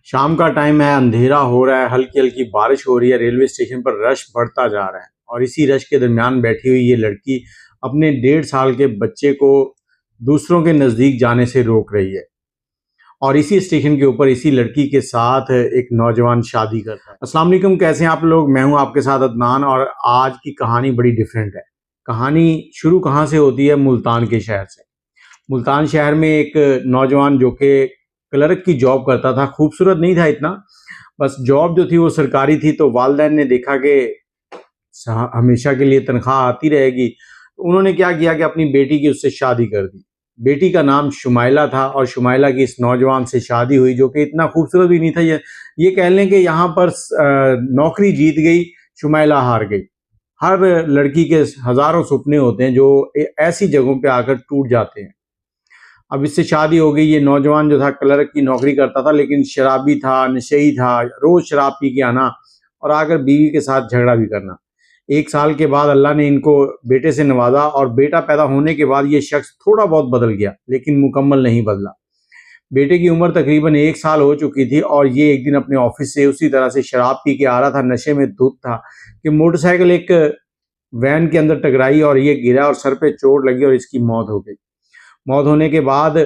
शाम का टाइम है, अंधेरा हो रहा है, हल्की-हल्की बारिश हो रही है, रेलवे स्टेशन पर रश बढ़ता जा रहा है और इसी रश के दरमियान बैठी हुई ये लड़की अपने 1.5 साल के बच्चे को दूसरों के नज़दीक जाने से रोक रही है और इसी स्टेशन के ऊपर इसी लड़की के साथ एक नौजवान शादी करता है। अस्सलाम वालेकुम, कैसे हैं आप लोग? मैं हूं आपके साथ अदनान और आज की कहानी बड़ी डिफरेंट है। कहानी शुरू कहाँ से होती है? मुल्तान के शहर से। मुल्तान शहर में एक नौजवान जो कि क्लर्क की जॉब करता था, खूबसूरत नहीं था इतना, बस जॉब जो थी वो सरकारी थी, तो वालिदैन ने देखा कि हमेशा के लिए तनख्वाह आती रहेगी, तो उन्होंने क्या किया कि अपनी बेटी की उससे शादी कर दी। बेटी का नाम शुमाइला था और शुमाइला की इस नौजवान से शादी हुई जो कि इतना खूबसूरत भी नहीं था। ये कह लें कि यहाँ पर नौकरी जीत गई, शुमाइला हार गई। हर लड़की के हज़ारों सपने होते हैं जो ऐसी जगहों पे आकर टूट जाते हैं। अब इससे शादी हो गई। ये नौजवान जो था क्लर्क की नौकरी करता था, लेकिन शराबी था, नशेई था, रोज़ शराब पी के आना और आकर बीवी के साथ झगड़ा भी करना। 1 साल के बाद अल्लाह ने इनको बेटे से नवाजा और बेटा पैदा होने के बाद ये शख्स थोड़ा बहुत बदल गया, लेकिन मुकम्मल नहीं बदला। बेटे की उम्र तकरीबन 1 साल हो चुकी थी और ये एक दिन अपने ऑफिस से उसी तरह से शराब पी के आ रहा था, नशे में धुत था कि मोटरसाइकिल एक वैन के अंदर टकराई और ये गिरा और सर पे चोट लगी और इसकी मौत हो गई। मौत होने के बाद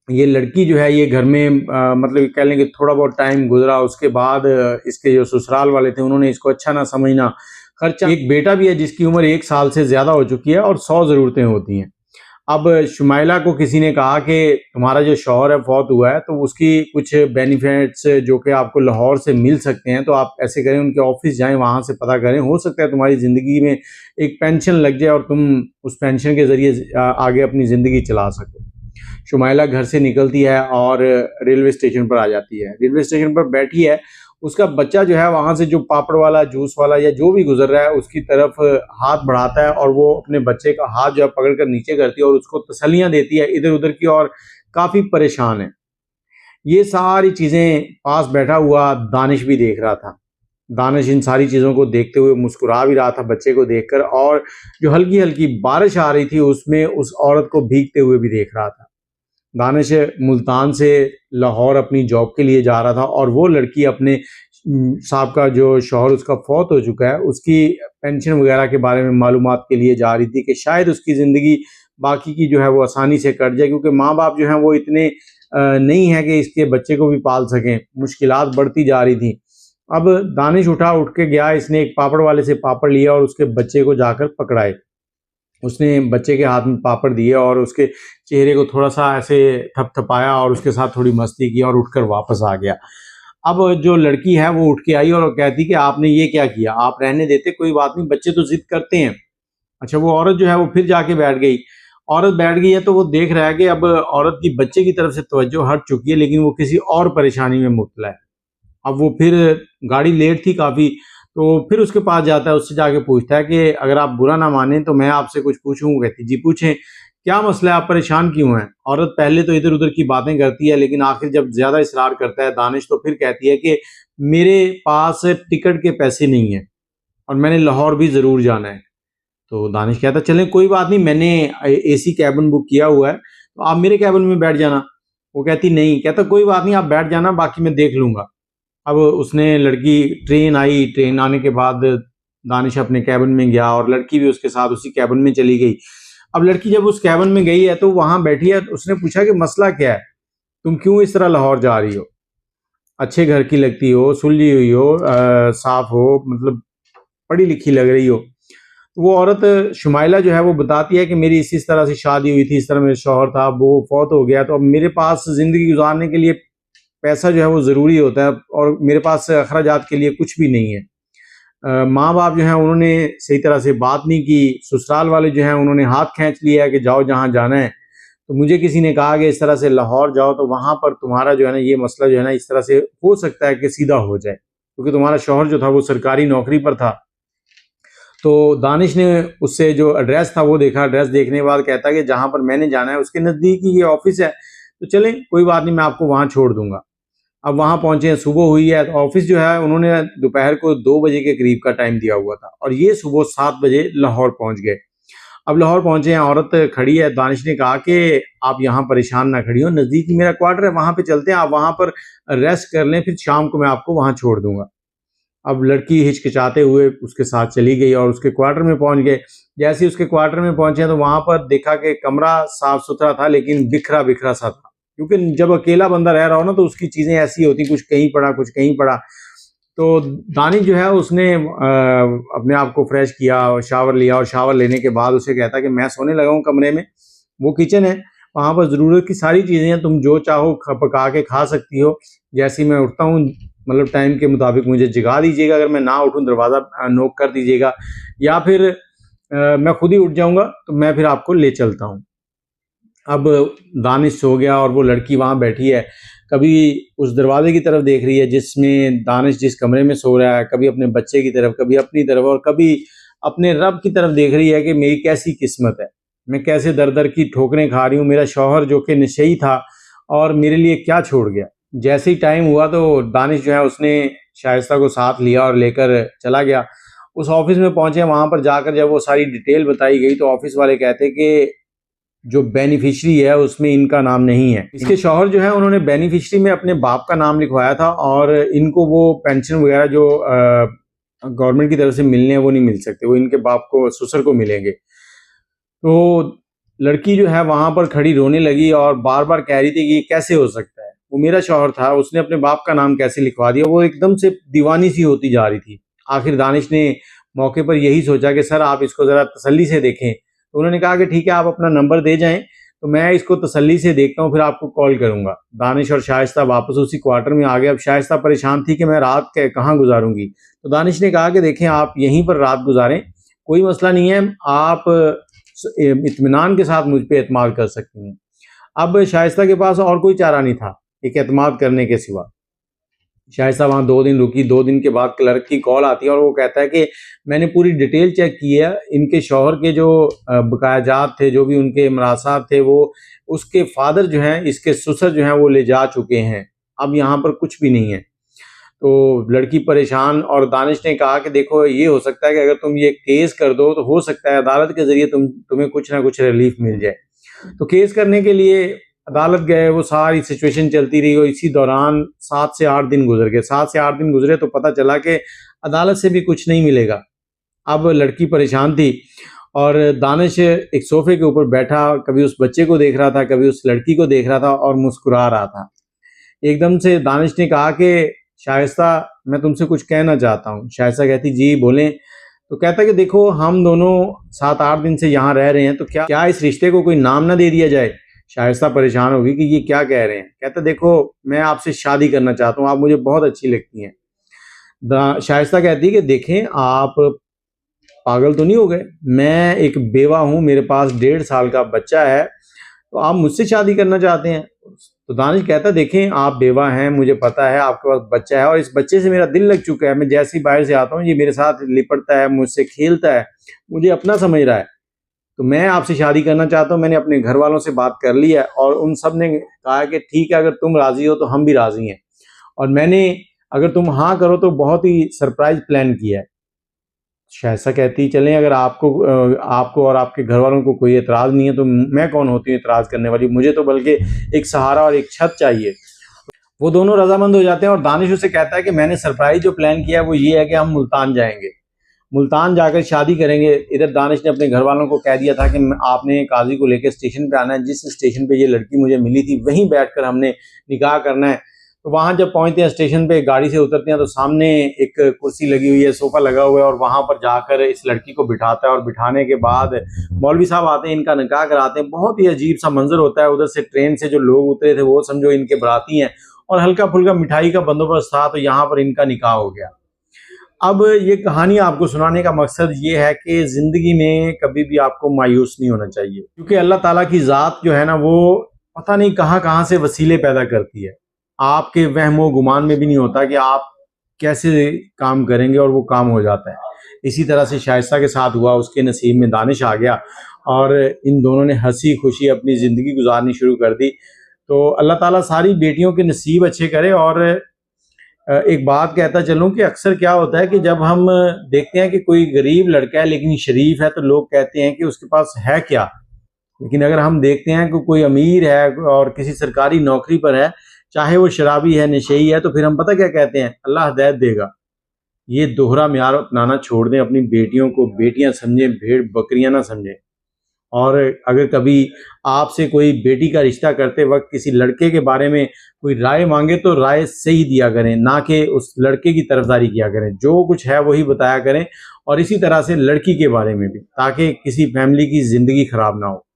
ये लड़की जो है ये घर में मतलब कह लें कि थोड़ा बहुत टाइम गुजरा, उसके बाद इसके जो ससुराल वाले थे उन्होंने इसको अच्छा ना समझना। खर्चा, एक बेटा भी है जिसकी उम्र 1 साल से ज़्यादा हो चुकी है और 100 ज़रूरतें होती हैं। अब शुमाइला को किसी ने कहा कि तुम्हारा जो शौहर है फौत हुआ है, तो उसकी कुछ बेनिफिट्स जो कि आपको लाहौर से मिल सकते हैं, तो आप ऐसे करें उनके ऑफिस जाएं, वहाँ से पता करें, हो सकता है तुम्हारी ज़िंदगी में एक पेंशन लग जाए और तुम उस पेंशन के ज़रिए आगे अपनी ज़िंदगी चला सको। शुमाइला घर से निकलती है और रेलवे स्टेशन पर आ जाती है। रेलवे स्टेशन पर बैठी है, उसका बच्चा जो है वहाँ से जो पापड़ वाला, जूस वाला या जो भी गुजर रहा है उसकी तरफ हाथ बढ़ाता है और वो अपने बच्चे का हाथ जो है पकड़ कर नीचे करती है और उसको तसल्लियाँ देती है इधर उधर की, और काफ़ी परेशान है। ये सारी चीज़ें पास बैठा हुआ दानिश भी देख रहा था। दानिश इन सारी चीज़ों को देखते हुए मुस्कुरा भी रहा था बच्चे को देखकर, और जो हल्की हल्की बारिश आ रही थी उसमें उस औरत को भीगते हुए भी देख रहा था। दानिश मुल्तान से लाहौर अपनी जॉब के लिए जा रहा था और वो लड़की अपने साहब का जो शौहर उसका फौत हो चुका है उसकी पेंशन वगैरह के बारे में मालूमात के लिए जा रही थी कि शायद उसकी ज़िंदगी बाकी की जो है वो आसानी से कट जाए, क्योंकि माँ बाप जो हैं वो इतने नहीं है कि इसके बच्चे को भी पाल सकें। मुश्किलात बढ़ती जा रही थी। अब दानिश उठ के गया, इसने एक पापड़ वाले से पापड़ लिया और उसके बच्चे को जाकर पकड़ाए। उसने बच्चे के हाथ में पापड़ दिए और उसके चेहरे को थोड़ा-सा ऐसे थपथपाया और उसके साथ थोड़ी मस्ती की और उठकर वापस आ गया। अब जो लड़की है वो उठ के आई और कहती कि आपने ये क्या किया? आप रहने देते, कोई बात नहीं, बच्चे तो ज़िद करते हैं। अच्छा, वो औरत जो है वो फिर जाके बैठ गई। औरत बैठ गई है तो वो देख रहा है कि अब औरत की बच्चे की तरफ से तवज्जो हट चुकी है, लेकिन वो किसी और परेशानी में मुब्तला है। अब वो फिर, गाड़ी लेट थी काफ़ी, तो फिर उसके पास जाता है, उससे जाके पूछता है कि अगर आप बुरा ना मानें तो मैं आपसे कुछ पूछूँ? कहती जी पूछें, क्या मसला है, आप परेशान क्यों हैं? औरत पहले तो इधर-उधर की बातें करती है, लेकिन आखिर जब ज़्यादा इसरार करता है दानिश तो फिर कहती है कि मेरे पास टिकट के पैसे नहीं हैं और मैंने लाहौर भी ज़रूर जाना है। तो दानिश कहता चलें कोई बात नहीं, मैंने एसी कैबिन बुक किया हुआ है, तो आप मेरे कैबिन में बैठ जाना। वो कहती नहीं, कहता कोई बात नहीं, आप बैठ जाना, बाकी मैं देख लूँगा। अब उसने लड़की, ट्रेन आई, ट्रेन आने के बाद दानिश अपने कैबिन में गया और लड़की भी उसके साथ उसी कैबिन में चली गई। अब लड़की जब उस कैबिन में गई है तो वहाँ बैठी है, उसने पूछा कि मसला क्या है? तुम क्यों इस तरह लाहौर जा रही हो? अच्छे घर की लगती हो, सुलझी हुई हो, साफ हो, मतलब पढ़ी लिखी लग रही हो। तो वो औरत शुमाइला जो है वो बताती है कि मेरी इस तरह से शादी हुई थी, इस तरह मेरा शौहर था, वो फौत हो गया, तो अब मेरे पास ज़िंदगी गुजारने के लिए पैसा जो है वो ज़रूरी होता है और मेरे पास अखराजात के लिए कुछ भी नहीं है। माँ बाप जो हैं उन्होंने सही तरह से बात नहीं की, ससुराल वाले जो हैं उन्होंने हाथ खींच लिया है कि जाओ जहाँ जाना है। तो मुझे किसी ने कहा कि इस तरह से लाहौर जाओ तो वहाँ पर तुम्हारा जो है ना ये मसला जो है ना इस तरह से हो सकता है कि सीधा हो जाए, क्योंकि तुम्हारा शौहर जो था वो सरकारी नौकरी पर था। तो दानिश ने उससे जो एड्रेस था वो देखा, एड्रेस देखने के बाद कहता है कि जहाँ पर मैंने जाना है उसके नज़दीक ही ये ऑफिस है, तो चलें कोई बात नहीं, मैं आपको वहाँ छोड़ दूँगा। अब वहाँ पहुँचे हैं, सुबह हुई है, तो ऑफिस जो है उन्होंने दोपहर को 2 बजे के करीब का टाइम दिया हुआ था और ये सुबह 7 बजे लाहौर पहुँच गए। अब लाहौर पहुंचे हैं, औरत खड़ी है। दानिश ने कहा कि आप यहाँ परेशान ना खड़ी हो, नज़दीक ही मेरा क्वार्टर है, वहाँ पे चलते हैं, आप वहाँ पर रेस्ट कर लें, फिर शाम को मैं आपको वहाँ छोड़ दूंगा। अब लड़की हिचकिचाते हुए उसके साथ चली गई और उसके क्वार्टर में पहुंच गए। जैसे ही उसके क्वार्टर में पहुंचे तो वहां पर देखा कि कमरा साफ सुथरा था लेकिन बिखरा बिखरा सा था, क्योंकि जब अकेला बंदा रह रहा हो ना तो उसकी चीजें ऐसी होती, कुछ कहीं पड़ा कुछ कहीं पड़ा। तो दानिश जो है उसने अपने आप को फ्रेश किया और शावर लिया, और शावर लेने के बाद उसे कहता कि मैं सोने लगा हूँ कमरे में, वो किचन है, वहाँ पर ज़रूरत की सारी चीज़ें हैं, तुम जो चाहो पका के खा सकती हो। जैसे ही मैं उठता हूँ मतलब टाइम के मुताबिक मुझे जगा दीजिएगा, अगर मैं ना उठूँ दरवाज़ा नॉक कर दीजिएगा, या फिर मैं खुद ही उठ जाऊँगा तो मैं फिर आपको ले चलता हूँ। अब दानिश सो गया और वो लड़की वहाँ बैठी है, कभी उस दरवाजे की तरफ देख रही है जिसमें दानिश जिस कमरे में सो रहा है, कभी अपने बच्चे की तरफ, कभी अपनी तरफ, और कभी अपने रब की तरफ देख रही है कि मेरी कैसी किस्मत है, मैं कैसे दर दर की ठोकरें खा रही हूँ, मेरा शौहर जो कि नशेई था और मेरे लिए क्या छोड़ गया। जैसे ही टाइम हुआ तो दानिश जो है उसने शाइस्ता को साथ लिया और लेकर चला गया। उस ऑफिस में पहुंचे, वहां पर जाकर जब वो सारी डिटेल बताई गई तो ऑफिस वाले कहते कि जो बेनिफिशियरी है उसमें इनका नाम नहीं है। इसके शौहर जो है उन्होंने बेनिफिशियरी में अपने बाप का नाम लिखवाया था और इनको वो पेंशन वगैरह जो गवर्नमेंट की तरफ से मिलने हैं वो नहीं मिल सकते, वो इनके बाप को, ससुर को मिलेंगे। तो लड़की जो है वहां पर खड़ी रोने लगी और बार बार कह रही थी कि ये कैसे हो सकता है, वो मेरा शौहर था, उसने अपने बाप का नाम कैसे लिखवा दिया। वो एकदम से दीवानी सी होती जा रही थी। आखिर दानिश ने मौके पर यही सोचा कि सर आप इसको ज़रा तसल्ली से देखें। तो उन्होंने कहा कि ठीक है, आप अपना नंबर दे जाएं तो मैं इसको तसल्ली से देखता हूँ, फिर आपको कॉल करूंगा। दानिश और शाइस्ता वापस उसी क्वार्टर में आ गए। अब शाइस्ता परेशान थी कि मैं रात कहाँ गुजारूंगी, तो दानिश ने कहा कि देखें आप यहीं पर रात गुजारें, कोई मसला नहीं है, आप इत्मीनान के साथ मुझ पर एतमाद कर सकती हैं। अब शाइस्ता के पास और कोई चारा नहीं था एक एतमाद करने के सिवा। शाइस्ता वहाँ 2 दिन रुकी। 2 दिन के बाद क्लर्क की कॉल आती है और वो कहता है कि मैंने पूरी डिटेल चेक की है, इनके शौहर के जो बकायाजात थे, जो भी उनके मरासात थे, वो उसके फादर जो हैं, इसके ससुर जो हैं वो ले जा चुके हैं, अब यहाँ पर कुछ भी नहीं है। तो लड़की परेशान, और दानिश ने कहा कि देखो ये हो सकता है कि अगर तुम ये केस कर दो तो हो सकता है अदालत के ज़रिए तुम्हें कुछ ना कुछ रिलीफ मिल जाए। तो केस करने के लिए अदालत गए, वो सारी सिचुएशन चलती रही और इसी दौरान 7 से 8 दिन गुजर गए। 7 से 8 दिन गुजरे तो पता चला कि अदालत से भी कुछ नहीं मिलेगा। अब लड़की परेशान थी और दानिश एक सोफे के ऊपर बैठा, कभी उस बच्चे को देख रहा था, कभी उस लड़की को देख रहा था और मुस्कुरा रहा था। एकदम से दानिश ने कहा कि शाइस्ता मैं तुमसे कुछ कहना चाहता हूँ। शाइस्ता कहती जी बोलें। तो कहता कि देखो हम दोनों 7-8 दिन से यहाँ रह रहे हैं, तो क्या इस रिश्ते को कोई नाम ना दे दिया जाए। शाइस्ता परेशान होगी कि ये क्या कह रहे हैं। कहता देखो मैं आपसे शादी करना चाहता हूँ, आप मुझे बहुत अच्छी लगती हैं। शाइस्ता कहती है कि देखें आप पागल तो नहीं हो गए, मैं एक बेवा हूँ, मेरे पास 1.5 साल का बच्चा है, तो आप मुझसे शादी करना चाहते हैं। तो दानिश कहता देखें आप बेवा हैं, मुझे पता है आपके पास बच्चा है और इस बच्चे से मेरा दिल लग चुका है। मैं जैसे ही बाहर से आता हूँ ये मेरे साथ लिपटता है, मुझसे खेलता है, मुझे अपना समझ रहा है, तो मैं आपसे शादी करना चाहता हूँ। मैंने अपने घर वालों से बात कर ली है और उन सब ने कहा कि ठीक है, अगर तुम राजी हो तो हम भी राजी हैं, और मैंने अगर तुम हाँ करो तो बहुत ही सरप्राइज प्लान किया है। शाइस्ता कहती चलें, अगर आपको और आपके घर वालों को कोई एतराज़ नहीं है तो मैं कौन होती हूँ एतराज़ करने वाली, मुझे तो बल्कि एक सहारा और एक छत चाहिए। वो दोनों रजामंद हो जाते हैं और दानिश उसे कहता है कि मैंने सरप्राइज जो प्लान किया है वो ये है कि हम मुल्तान जाएंगे, मुल्तान जाकर शादी करेंगे। इधर दानिश ने अपने घर वालों को कह दिया था कि आपने काजी को लेकर स्टेशन पे आना है, जिस स्टेशन पे ये लड़की मुझे मिली थी वहीं बैठकर हमने निकाह करना है। तो वहाँ जब पहुँचते हैं स्टेशन पे, गाड़ी से उतरते हैं तो सामने एक कुर्सी लगी हुई है, सोफ़ा लगा हुआ है, और वहाँ पर जाकर इस लड़की को बिठाता है और बिठाने के बाद मौलवी साहब आते हैं, इनका निकाह कराते हैं। बहुत ही अजीब सा मंजर होता है। उधर से ट्रेन से जो लोग उतरे थे वो समझो इनके बराती हैं, और हल्का फुल्का मिठाई का बंदोबस्त था, तो यहाँ पर इनका निकाह हो गया। अब ये कहानी आपको सुनाने का मकसद ये है कि ज़िंदगी में कभी भी आपको मायूस नहीं होना चाहिए, क्योंकि अल्लाह ताला की ज़ात जो है ना वो पता नहीं कहाँ कहाँ से वसीले पैदा करती है। आपके वहमो गुमान में भी नहीं होता कि आप कैसे काम करेंगे और वो काम हो जाता है। इसी तरह से शाइस्ता के साथ हुआ, उसके नसीब में दानिश आ गया और इन दोनों ने हंसी खुशी अपनी ज़िंदगी गुजारनी शुरू कर दी। तो अल्लाह ताला सारी बेटियों के नसीब अच्छे करे और एक बात कहता चलूं कि अक्सर क्या होता है कि जब हम देखते हैं कि कोई गरीब लड़का है लेकिन शरीफ है, तो लोग कहते हैं कि उसके पास है क्या। लेकिन अगर हम देखते हैं कि कोई अमीर है और किसी सरकारी नौकरी पर है, चाहे वो शराबी है, नशेई है, तो फिर हम पता क्या कहते हैं, अल्लाह हिदायत देगा। ये दोहरा म्यार अपनाना छोड़ दें, अपनी बेटियों को बेटियां समझें, भेड़ बकरियां ना समझें। और अगर कभी आपसे कोई बेटी का रिश्ता करते वक्त किसी लड़के के बारे में कोई राय मांगे, तो राय सही दिया करें, ना कि उस लड़के की तरफदारी किया करें। जो कुछ है वही बताया करें, और इसी तरह से लड़की के बारे में भी, ताकि किसी फैमिली की ज़िंदगी खराब ना हो।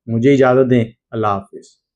मुझे इजाज़त दें। अल्लाह हाफिज़।